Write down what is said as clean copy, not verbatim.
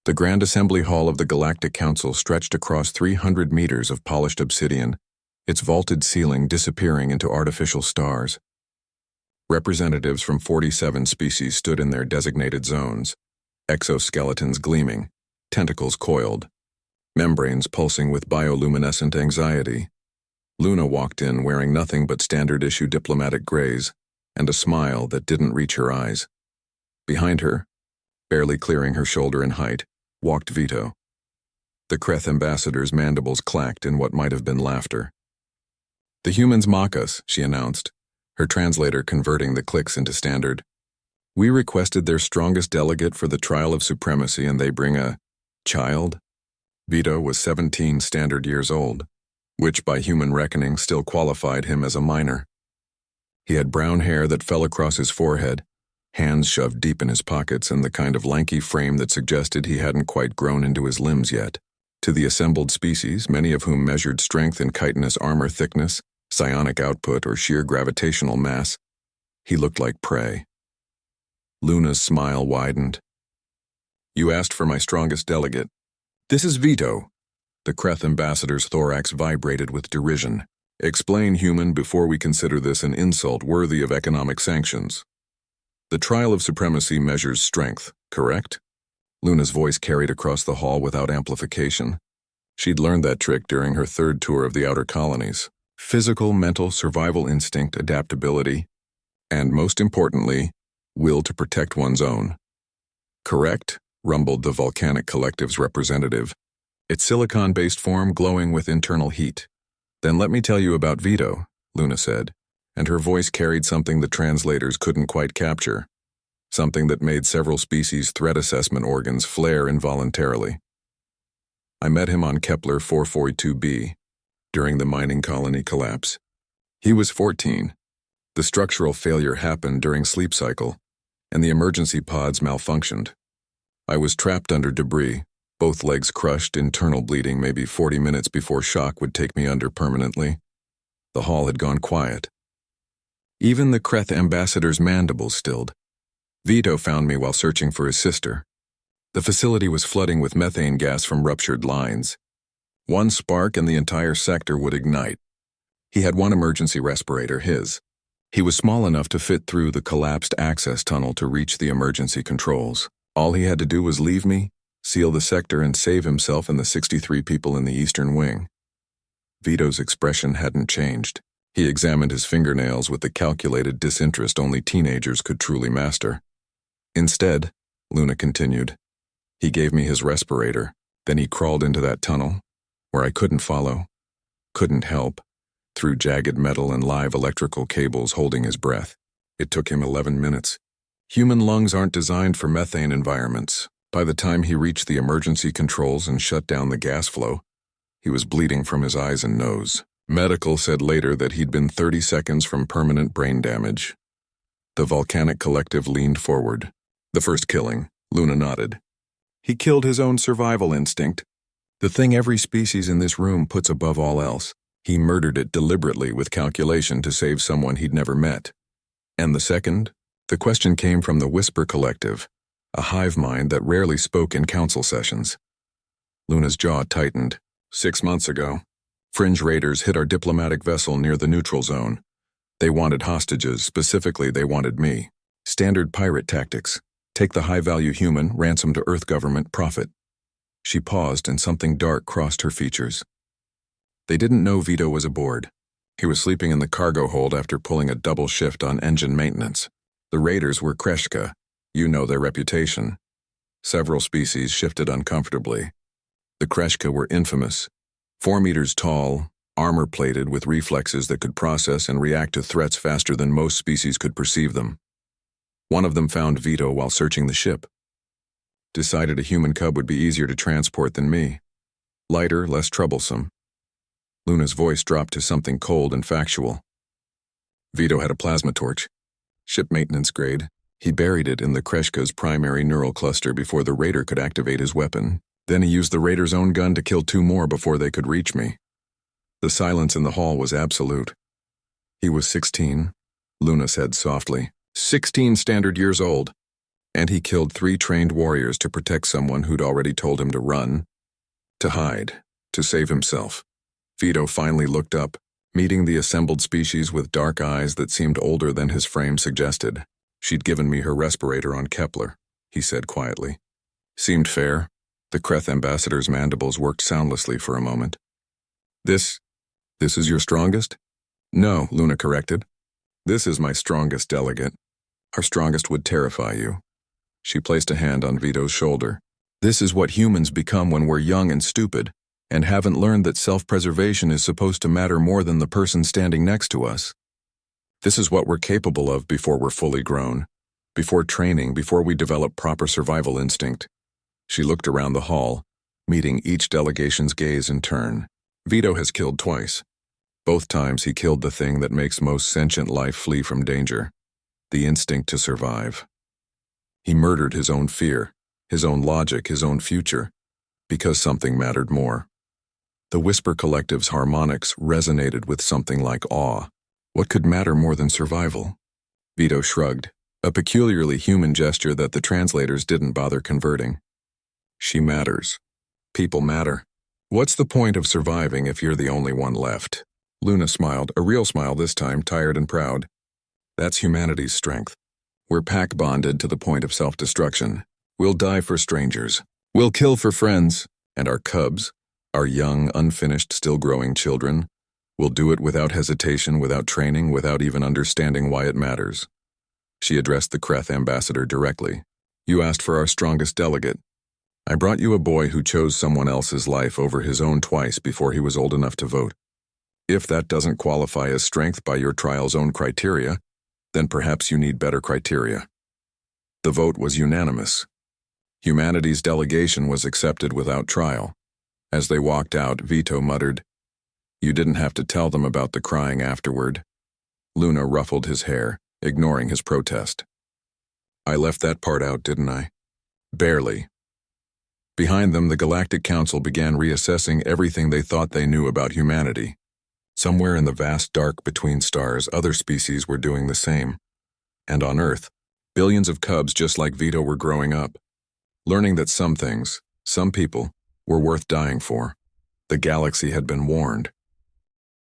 The Grand Assembly Hall of the Galactic Council stretched across 300 meters of polished obsidian, its vaulted ceiling disappearing into artificial stars. Representatives from 47 species stood in their designated zones, exoskeletons gleaming, tentacles coiled, membranes pulsing with bioluminescent anxiety. Luna walked in wearing nothing but standard-issue diplomatic grays and a smile that didn't reach her eyes. Behind her, barely clearing her shoulder in height, walked Vito. The Kreth ambassador's mandibles clacked in what might have been laughter. "The humans mock us," she announced, her translator converting the clicks into standard. "We requested their strongest delegate for the trial of supremacy, and they bring a child?" Vito was 17 standard years old, which by human reckoning still qualified him as a minor. He had brown hair that fell across his forehead, hands shoved deep in his pockets, and the kind of lanky frame that suggested he hadn't quite grown into his limbs yet. To the assembled species, many of whom measured strength in chitinous armor thickness, psionic output, or sheer gravitational mass, he looked like prey. Luna's smile widened. "You asked for my strongest delegate. This is Vito." The Kreth ambassador's thorax vibrated with derision. "Explain, human, before we consider this an insult worthy of economic sanctions. The trial of supremacy measures strength, correct?" Luna's voice carried across the hall without amplification. She'd learned that trick during her third tour of the outer colonies. Physical, mental, survival instinct, adaptability, and most importantly, will to protect one's own. "Correct," rumbled the Volcanic Collective's representative, its silicon-based form glowing with internal heat. "Then let me tell you about Vito," Luna said, and her voice carried something the translators couldn't quite capture, something that made several species' threat assessment organs flare involuntarily. "I met him on Kepler 442b, during the mining colony collapse. He was 14. The structural failure happened during sleep cycle, and the emergency pods malfunctioned. I was trapped under debris, both legs crushed, internal bleeding maybe 40 minutes before shock would take me under permanently. The hall had gone quiet. Even the Kreth ambassador's mandibles stilled. Vito found me while searching for his sister. The facility was flooding with methane gas from ruptured lines. One spark and the entire sector would ignite. He had one emergency respirator, his. He was small enough to fit through the collapsed access tunnel to reach the emergency controls. All he had to do was leave me, seal the sector, and save himself and the 63 people in the eastern wing. Vito's expression hadn't changed. He examined his fingernails with the calculated disinterest only teenagers could truly master. "Instead," Luna continued, "he gave me his respirator. Then he crawled into that tunnel, where I couldn't follow, couldn't help, through jagged metal and live electrical cables holding his breath. It took him 11 minutes. Human lungs aren't designed for methane environments. By the time he reached the emergency controls and shut down the gas flow, he was bleeding from his eyes and nose. Medical said later that he'd been 30 seconds from permanent brain damage." The Volcanic Collective leaned forward. "The first killing," Luna nodded. "He killed his own survival instinct. The thing every species in this room puts above all else. He murdered it deliberately with calculation to save someone he'd never met." "And the second?" The question came from the Whisper Collective, a hive mind that rarely spoke in council sessions. Luna's jaw tightened. 6 months ago, Fringe raiders hit our diplomatic vessel near the neutral zone. They wanted hostages, specifically they wanted me. Standard pirate tactics. Take the high-value human, ransom to Earth government, profit. She paused and something dark crossed her features. They didn't know Vito was aboard. He was sleeping in the cargo hold after pulling a double shift on engine maintenance. The raiders were Kreshka. You know their reputation. Several species shifted uncomfortably. The Kreshka were infamous. 4 meters tall, armor-plated with reflexes that could process and react to threats faster than most species could perceive them. One of them found Vito while searching the ship. Decided a human cub would be easier to transport than me. Lighter, less troublesome. Luna's voice dropped to something cold and factual. Vito had a plasma torch. Ship maintenance grade. He buried it in the Kreshka's primary neural cluster before the raider could activate his weapon. Then he used the raider's own gun to kill 2 more before they could reach me. The silence in the hall was absolute. He was 16, Luna said softly. 16 standard years old. And he killed 3 trained warriors to protect someone who'd already told him to run, to hide, to save himself. Vito finally looked up, meeting the assembled species with dark eyes that seemed older than his frame suggested. She'd given me her respirator on Kepler, he said quietly. Seemed fair. The Kreth ambassador's mandibles worked soundlessly for a moment. This is your strongest? No, Luna corrected. This is my strongest, Delegate. Our strongest would terrify you. She placed a hand on Vito's shoulder. This is what humans become when we're young and stupid, and haven't learned that self-preservation is supposed to matter more than the person standing next to us. This is what we're capable of before we're fully grown, before training, before we develop proper survival instinct. She looked around the hall, meeting each delegation's gaze in turn. Vito has killed twice. Both times he killed the thing that makes most sentient life flee from danger, the instinct to survive. He murdered his own fear, his own logic, his own future, because something mattered more. The Whisper Collective's harmonics resonated with something like awe. What could matter more than survival? Vito shrugged, a peculiarly human gesture that the translators didn't bother converting. She matters. People matter. What's the point of surviving if you're the only one left? Luna smiled, a real smile this time, tired and proud. That's humanity's strength. We're pack-bonded to the point of self-destruction. We'll die for strangers. We'll kill for friends. And our cubs, our young, unfinished, still-growing children, will do it without hesitation, without training, without even understanding why it matters. She addressed the Kreth ambassador directly. You asked for our strongest delegate. I brought you a boy who chose someone else's life over his own twice before he was old enough to vote. If that doesn't qualify as strength by your trial's own criteria, then perhaps you need better criteria. The vote was unanimous. Humanity's delegation was accepted without trial. As they walked out, Vito muttered, You didn't have to tell them about the crying afterward. Luna ruffled his hair, ignoring his protest. I left that part out, didn't I? Barely. Behind them, the Galactic Council began reassessing everything they thought they knew about humanity. Somewhere in the vast dark between stars, other species were doing the same. And on Earth, billions of cubs just like Vito were growing up, learning that some things, some people, were worth dying for. The galaxy had been warned.